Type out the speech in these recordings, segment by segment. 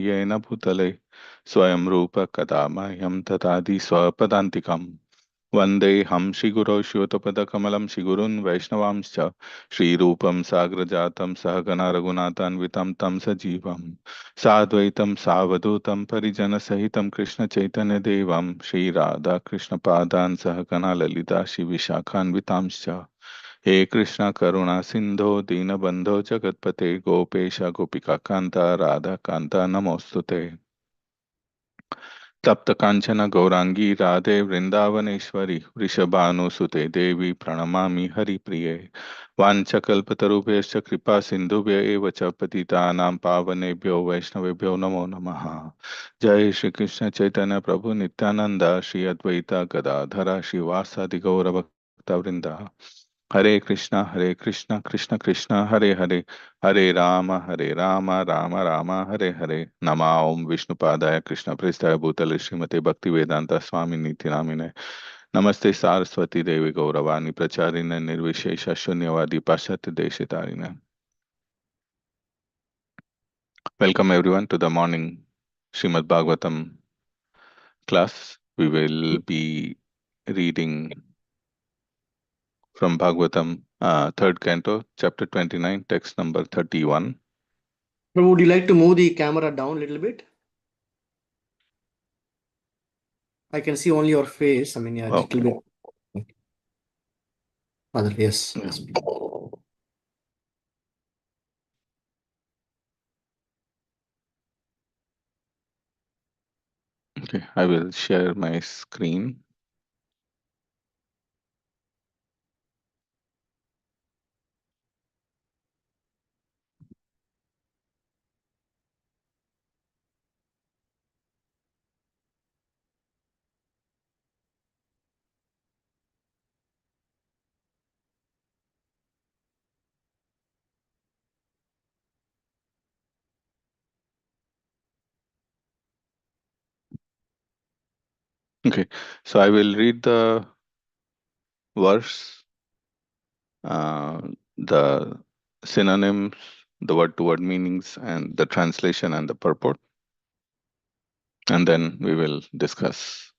येन भूतले स्वयं रूप कदा मह्यं ददाति स्वपदान्तिकम् वन्देऽहं श्रीगुरौ शिवतपदकमलं श्रीगुरून् वैष्णवांश्च श्रीरूपं साग्रजातं सहगणा रघुनाथान्वितं तं सजीवं साद्वैतं सावधूतं परिजनसहितं कृष्णचैतन्यदेवं श्रीराधाकृष्णपादान् सहगणा ललिता श्रीविशाखान्वितांश्च हे कृष्ण करुणा सिंधो दीनबंधो जगतपते गोपेश गोपिका कांता राधा कांता नमोस्तुते तप्त कांचन गौरांगी राधे वृंदावनेश्वरी वृषभानुसुते देवी प्रणमामि हरिप्रिये वाञ्छकल्पतरुभ्यश्च कृपा सिन्धुभ्य एव च पतितानां पावनेभ्यो वैष्णवेभ्यो नमो नमः जय श्री कृष्ण चैतन्य प्रभु नित्यानंद श्री अद्वैता गदाधर श्रीवासादि गौरभक्तवृंदा हरे कृष्णा कृष्ण कृष्ण हरे हरे हरे राम राम राम हरे हरे नमा ओम विष्णुपादाय कृष्ण प्रेष्ठाय भूतले श्रीमते भक्ति वेदांता स्वामी नीति नामिने नमस्ते सारस्वती देवी गौरवाणी प्रचारिणे निर्विशेष शून्यवादी पाश्चात्य देशितारिणे Welcome everyone to the morning Srimad Bhagavatam class. We will be reading from Bhagavatam, third canto, chapter 29, text number 31. Prabhu, would you like to move the camera down a little bit? I can see only your face. I mean, yeah, just a Okay. little bit. Father, yes. Yeah. Yes. Okay, I will share my screen. Okay, so I will read the verse, the synonyms, the word-to-word meanings, and the translation and the purport, and then we will discuss.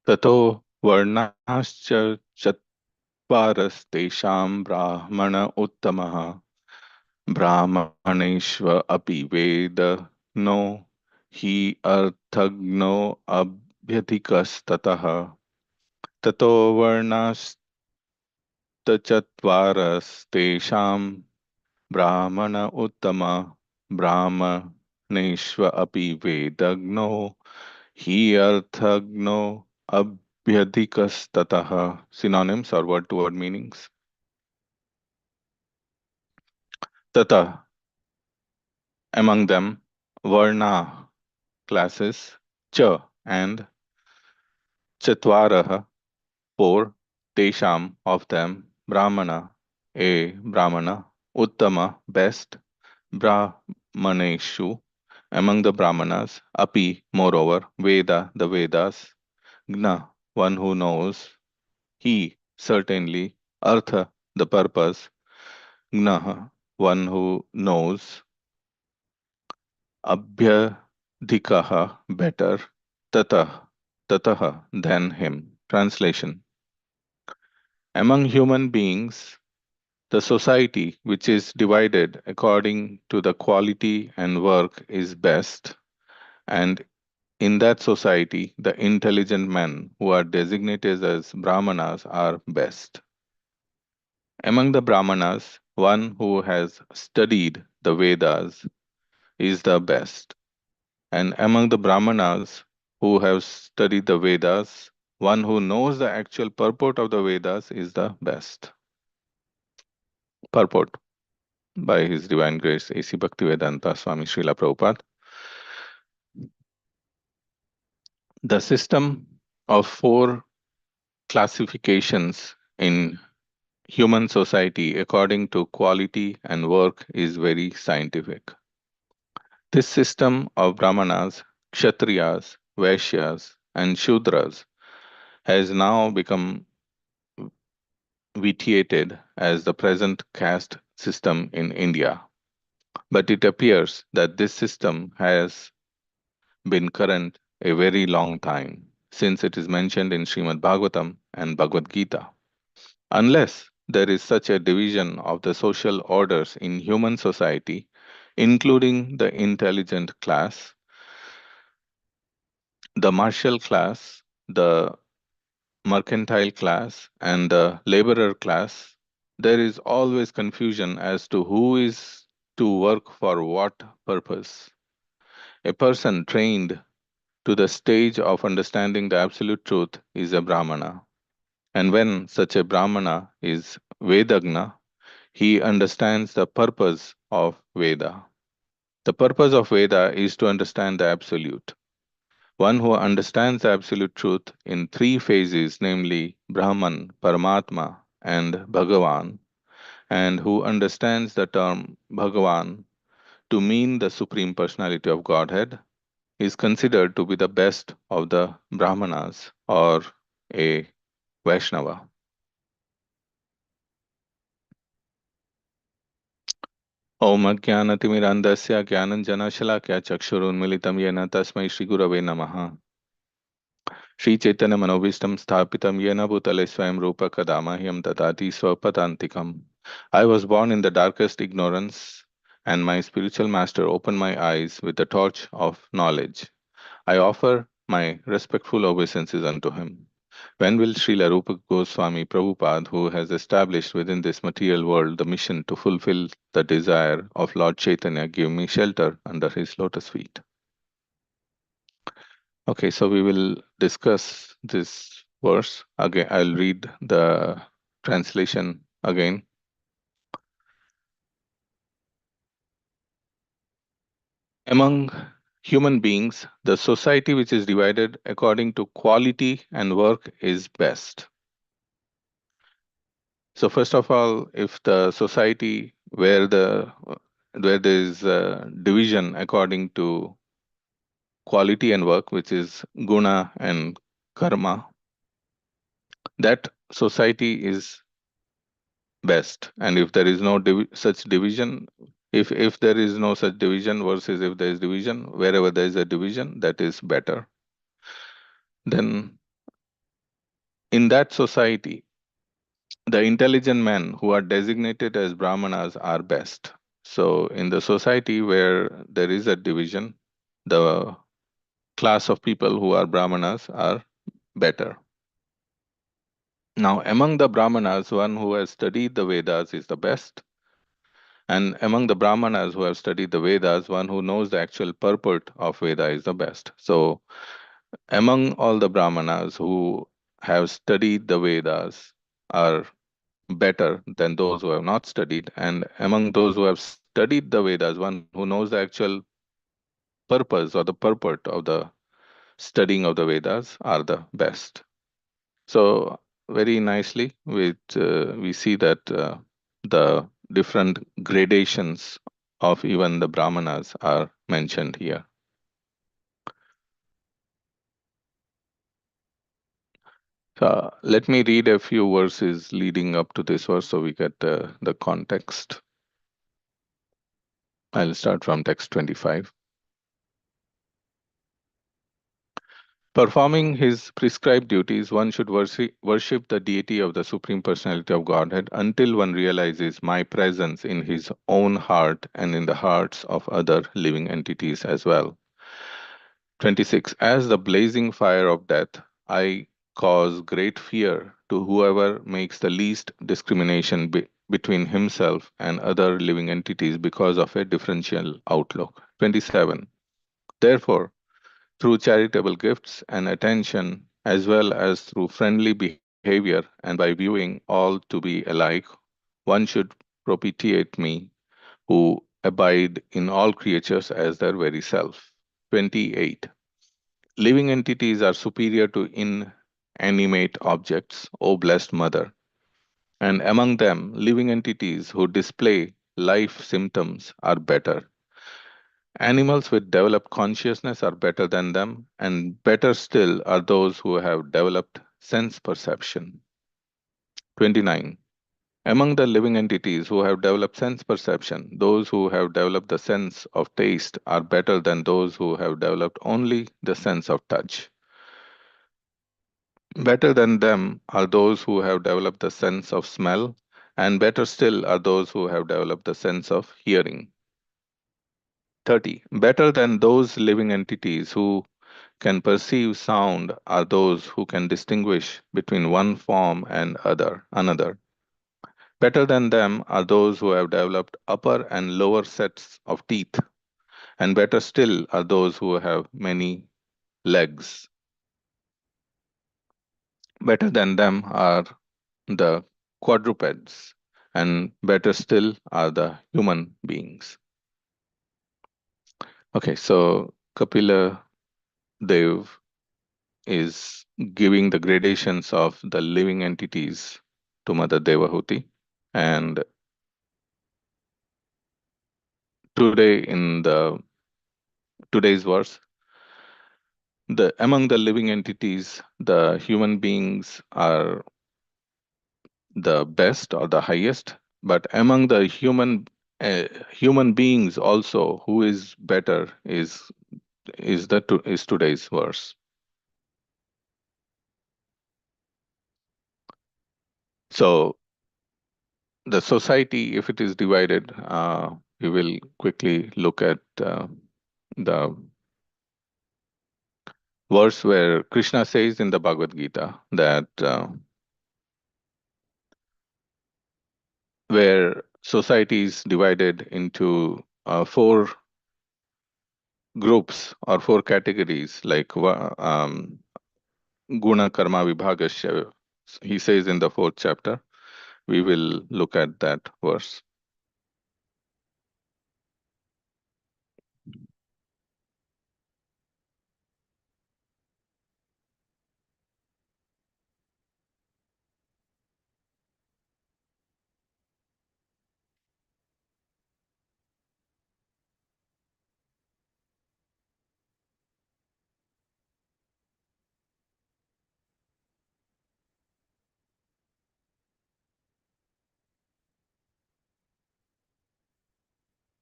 Tato varnascha chatvarastesham brahmana uttamaha brahmaneshva api veda no hi arthagno abhyadhikastatah ततो वर्णास्तचत्वारस्तेषां ब्राह्मण उत्तम ब्राह्मणेष्व अपि वेदज्ञो हि अर्थज्ञो अभ्यधिकस्ततः. Synonyms or word-to-word meanings. Tata, among them, varna, classes, cha, and chatvarah, four, tesham, of them, brahmana, a brahmana, uttama, best, brahmaneshu, among the brahmanas, api, moreover, veda, the Vedas, gna, one who knows, he, certainly, artha, the purpose, gnaha, one who knows, abhyadhikaha, better, tatah, tatah, than him. Translation. Among human beings, the society which is divided according to the quality and work is best, and in that society, the intelligent men who are designated as Brahmanas are best. Among the Brahmanas, one who has studied the Vedas is the best. And among the Brahmanas who have studied the Vedas, one who knows the actual purport of the Vedas is the best. Purport by His Divine Grace A.C. Bhaktivedanta Swami Srila Prabhupada. The system of four classifications in human society according to quality and work is very scientific. This system of Brahmanas, Kshatriyas, Vaishyas, and Shudras has now become vitiated as the present caste system in India. But it appears that this system has been current a very long time, since it is mentioned in Srimad Bhagavatam and Bhagavad Gita. Unless there is such a division of the social orders in human society, including the intelligent class, the martial class, the mercantile class, and the laborer class, there is always confusion as to who is to work for what purpose. A person trained to the stage of understanding the absolute truth is a Brahmana. And when such a Brahmana is Vedagna, he understands the purpose of Veda. The purpose of Veda is to understand the absolute. One who understands the absolute truth in three phases, namely Brahman, Paramatma, and Bhagavan, and who understands the term Bhagavan to mean the Supreme Personality of Godhead, is considered to be the best of the Brahmanas or a Vaishnava. ॐ अज्ञानतिमिरान्धस्य ज्ञानञ्जनशलाकया चक्षुरुन्मिलितं येन तस्मै श्रीगुरवे नमः श्रीचैतन्यमनोभीष्टं स्थापितं येन भूतले स्वयं रूप कदा मह्यं ददाति स्वपदान्तिकम् I was born in the darkest ignorance, and my spiritual master opened my eyes with the torch of knowledge. I offer my respectful obeisances unto him. When will Srila Rupa Goswami Prabhupada, who has established within this material world the mission to fulfill the desire of Lord Chaitanya, give me shelter under his lotus feet? Okay, so we will discuss this verse. Again, I'll read the translation again. Among human beings, the society which is divided according to quality and work is best. So first of all, if the society where there is division according to quality and work, which is guna and karma, that society is best. And if there is no such division, if there is no such division versus if there is division, wherever there is a division, that is better. Then in that society, the intelligent men who are designated as brahmanas are best. So in the society where there is a division, the class of people who are brahmanas are better. Now, among the brahmanas, one who has studied the Vedas is the best. And among the brahmanas who have studied the Vedas, one who knows the actual purport of Veda is the best. So, among all the brahmanas who have studied the Vedas are better than those who have not studied. And among those who have studied the Vedas, one who knows the actual purpose or the purport of the studying of the Vedas are the best. So very nicely, we see that the different gradations of even the Brahmanas are mentioned here. Let me read a few verses leading up to this verse so we get the context. I'll start from text 25. Performing his prescribed duties, one should worship the deity of the Supreme Personality of Godhead until one realizes my presence in his own heart and in the hearts of other living entities as well. 26. As the blazing fire of death, I cause great fear to whoever makes the least discrimination between himself and other living entities because of a differential outlook. 27. Therefore, through charitable gifts and attention, as well as through friendly behavior and by viewing all to be alike, one should propitiate me who abide in all creatures as their very self. 28. Living entities are superior to inanimate objects, O blessed Mother, and among them, living entities who display life symptoms are better. Animals with developed consciousness are better than them, and better still are those who have developed sense perception. 29. Among the living entities who have developed sense perception, those who have developed the sense of taste are better than those who have developed only the sense of touch. Better than them are those who have developed the sense of smell, and better still are those who have developed the sense of hearing. 30. Better than those living entities who can perceive sound are those who can distinguish between one form and another. Better than them are those who have developed upper and lower sets of teeth, and better still are those who have many legs. Better than them are the quadrupeds, and better still are the human beings. Okay, so Kapila Dev is giving the gradations of the living entities to Mother Devahuti. And today in the today's verse, the among the living entities, the human beings are the best or the highest, but among the human beings also, who is better is today's verse. So the society, if it is divided, we will quickly look at the verse where Krishna says in the Bhagavad Gita that where society is divided into four groups or four categories, like Guna Karma Vibhagasya. He says in the fourth chapter. We will look at that verse.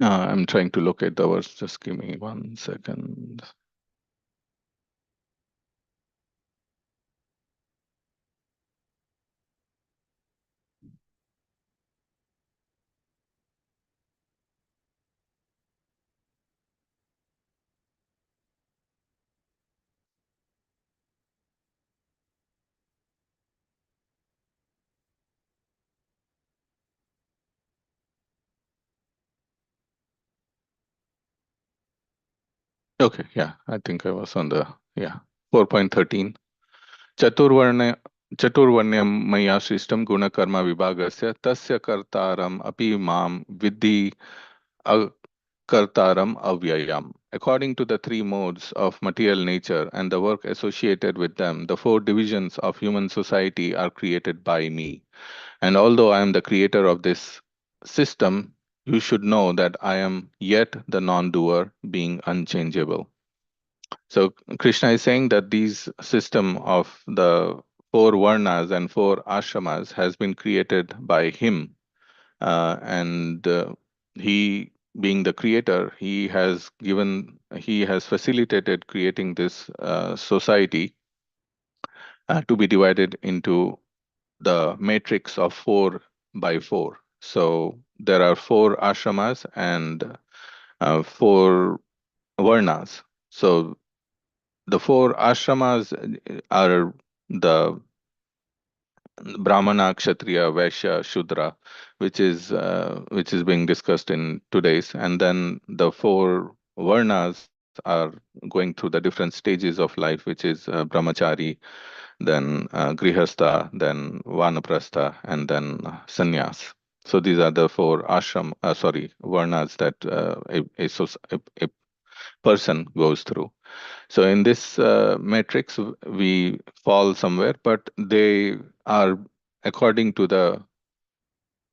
I'm trying to locate the verse. Just give me 1 second. Okay, yeah, I think I was on the, yeah, 4.13. Chaturvarna Chaturvarnyam maya sristam guna karma vibhagasya tasya kartaram api mam vidhi kartaram avyayam. According to the three modes of material nature and the work associated with them, the four divisions of human society are created by me. And although I am the creator of this system, you should know that I am yet the non doer, being unchangeable. So, Krishna is saying that these system of the four varnas and four ashramas has been created by him. And he, being the creator, he has facilitated creating this society to be divided into the matrix of 4 by 4. So there are four ashramas and four varnas. So the four ashramas are the Brahmana, Kshatriya, Vaishya, Shudra, which is being discussed in today's, and then the four varnas are going through the different stages of life, which is brahmachari, then grihastha, then vanaprastha, and then sannyas. So these are the four varnas that a person goes through. So in this matrix, we fall somewhere, but they are according to the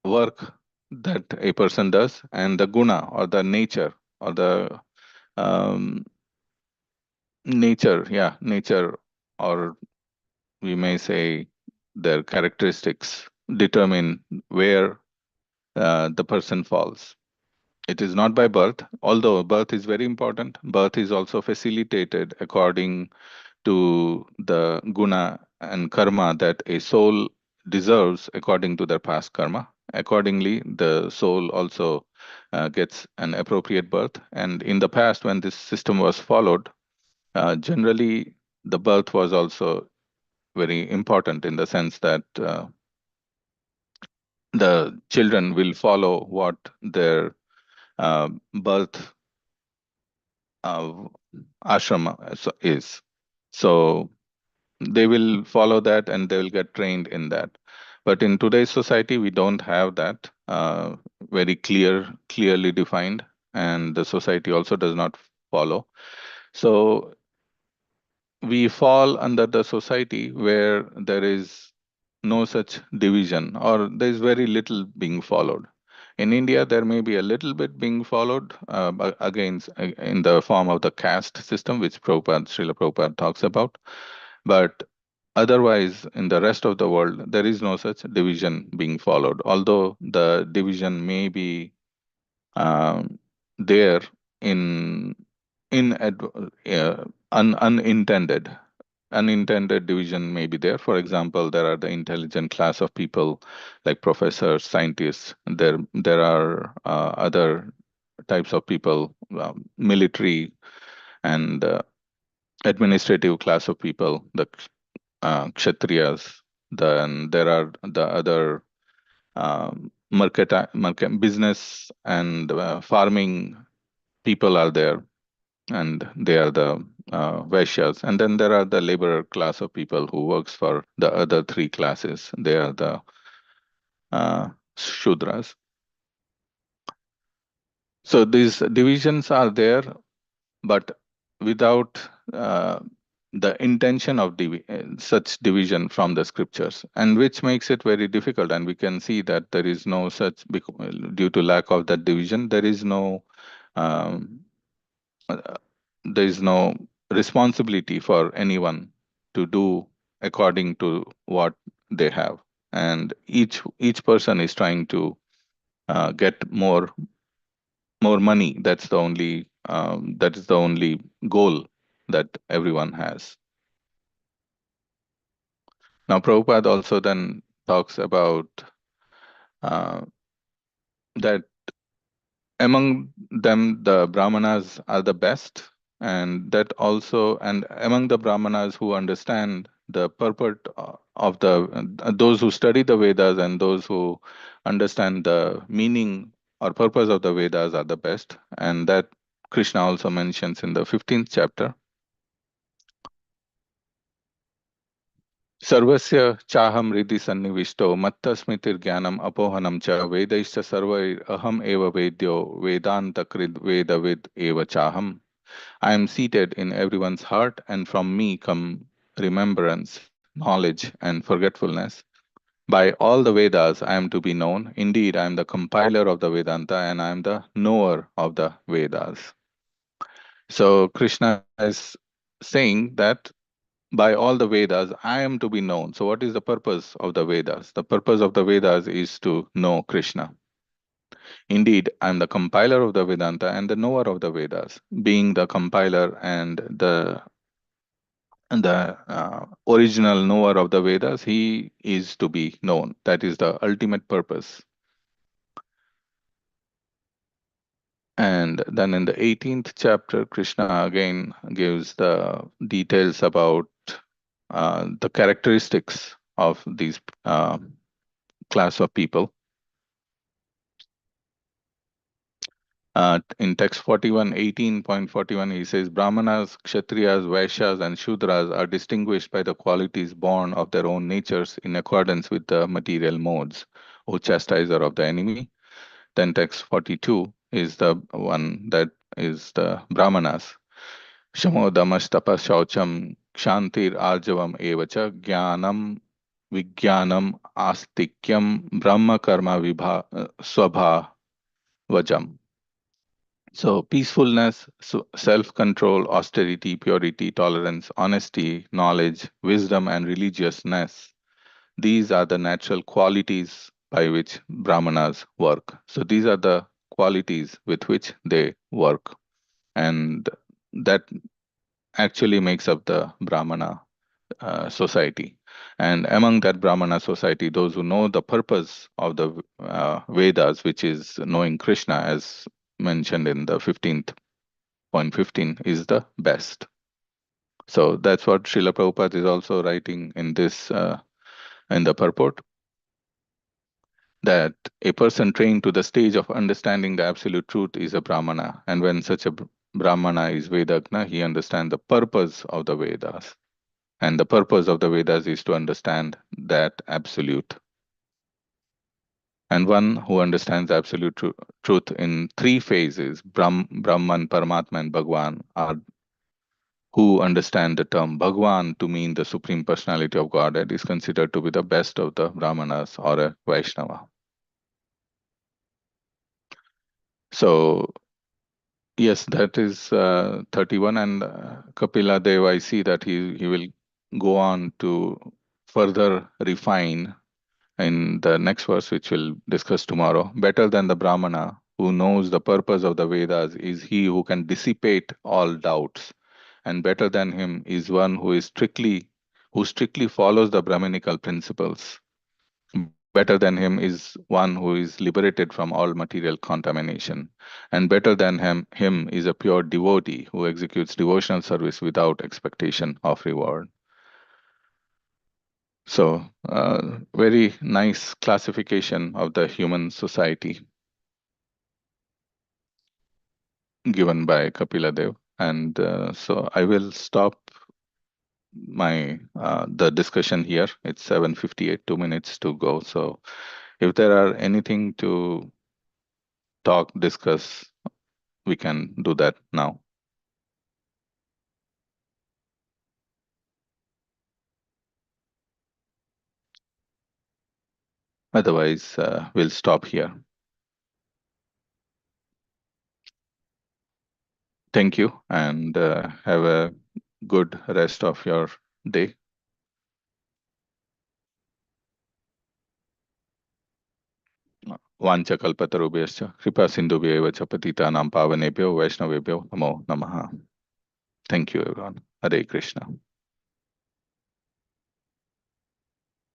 work that a person does and the guna or the nature or the um, nature, or we may say their characteristics. determine where the person falls. It is not by birth, although birth is very important. Birth is also facilitated according to the guna and karma that a soul deserves according to their past karma. Accordingly, the soul also gets an appropriate birth. And in the past, when this system was followed, generally the birth was also very important in the sense that the children will follow what their birth uh, ashrama is. So they will follow that and they will get trained in that. But in today's society, we don't have that very clearly defined, and the society also does not follow. So we fall under the society where there is no such division, or there is very little being followed. In India, there may be a little bit being followed, again, in the form of the caste system, which Srila Prabhupada talks about. But otherwise, in the rest of the world, there is no such division being followed, although the division may be there in unintended. Unintended division may be there. For example, there are the intelligent class of people like professors, scientists. There are other types of people, military and administrative class of people, the kshatriyas. Then there are the other market business and farming people are there, and they are the Vaishyas. And then there are the laborer class of people who works for the other three classes. They are the Shudras. So these divisions are there, but without the intention of such division from the scriptures, and which makes it very difficult. And we can see that there is no such, due to lack of that division, um, uh, there is no responsibility for anyone to do according to what they have, and each person is trying to get more money. That is the only goal that everyone has. Now Prabhupada also then talks about uh, that among them the brahmanas are the best, and that also, and among the brahmanas who understand the purport of the those who study the Vedas and those who understand the meaning or purpose of the Vedas are the best. And that Krishna also mentions in the 15th chapter. सर्वस्य चाहम हृदि सन्निविष्टो मत्तस्मृतिर्ज्ञानम अपोहनम च वेदैश्च सर्वैरहम एव वेद्यो वेदांतकृद् वेदविद् एव चाहम. I am seated in everyone's heart, and from me come remembrance, knowledge, and forgetfulness. By all the Vedas I am to be known. Indeed, I am the compiler of the Vedanta, and I am the knower of the Vedas. So Krishna is saying that by all the Vedas, I am to be known. So, what is the purpose of the Vedas? The purpose of the Vedas is to know Krishna. Indeed, I am the compiler of the Vedanta and the knower of the Vedas. Being the compiler and the original knower of the Vedas, he is to be known. That is the ultimate purpose. And then in the 18th chapter, Krishna again gives the details about the characteristics of these class of people. In text 41, 18.41, he says, Brahmanas, Kshatriyas, Vaishyas, and Shudras are distinguished by the qualities born of their own natures in accordance with the material modes, O chastiser of the enemy. Then text 42 is the one that is the Brahmanas. Shamo damas tapas shaucham kshantir arjavam evacha jnanam vijnanam astikyam brahma karma swabha vajam. So, peacefulness, self control, austerity, purity, tolerance, honesty, knowledge, wisdom, and religiousness. These are the natural qualities by which Brahmanas work. So these are the qualities with which they work. And that actually makes up the Brahmana society. And among that Brahmana society, those who know the purpose of the Vedas, which is knowing Krishna, as mentioned in the 15th.15, is the best. So that's what Srila Prabhupada is also writing in this, in the purport, that a person trained to the stage of understanding the absolute truth is a Brahmana. And when such a Brahmana is Vedagna, he understands the purpose of the Vedas. And the purpose of the Vedas is to understand that absolute. And one who understands absolute truth in three phases, Brahman, Paramatma, and Bhagwan, are who understand the term Bhagwan to mean the Supreme Personality of Godhead, is considered to be the best of the Brahmanas or a Vaishnava. So, yes, that is 31. And Kapila Dev, I see that he will go on to further refine in the next verse, which we'll discuss tomorrow. Better than the Brahmana who knows the purpose of the Vedas is he who can dissipate all doubts. And better than him is one who strictly follows the Brahminical principles. Better than him is one who is liberated from all material contamination. And better than him is a pure devotee who executes devotional service without expectation of reward. So, very nice classification of the human society given by Kapila Dev. And so I will stop my the discussion here. It's 7:58, 2 minutes to go. So if there are anything to talk, discuss, we can do that now. Otherwise, we'll stop here. Thank you, and have a good rest of your day. वाञ्छकल्पतरुभ्यश्च कृपासिन्धुभ्यैव च पतितानां पावनेभ्यो वैष्णवेभ्यो नमो नमः. Thank you, everyone. Hare Krishna.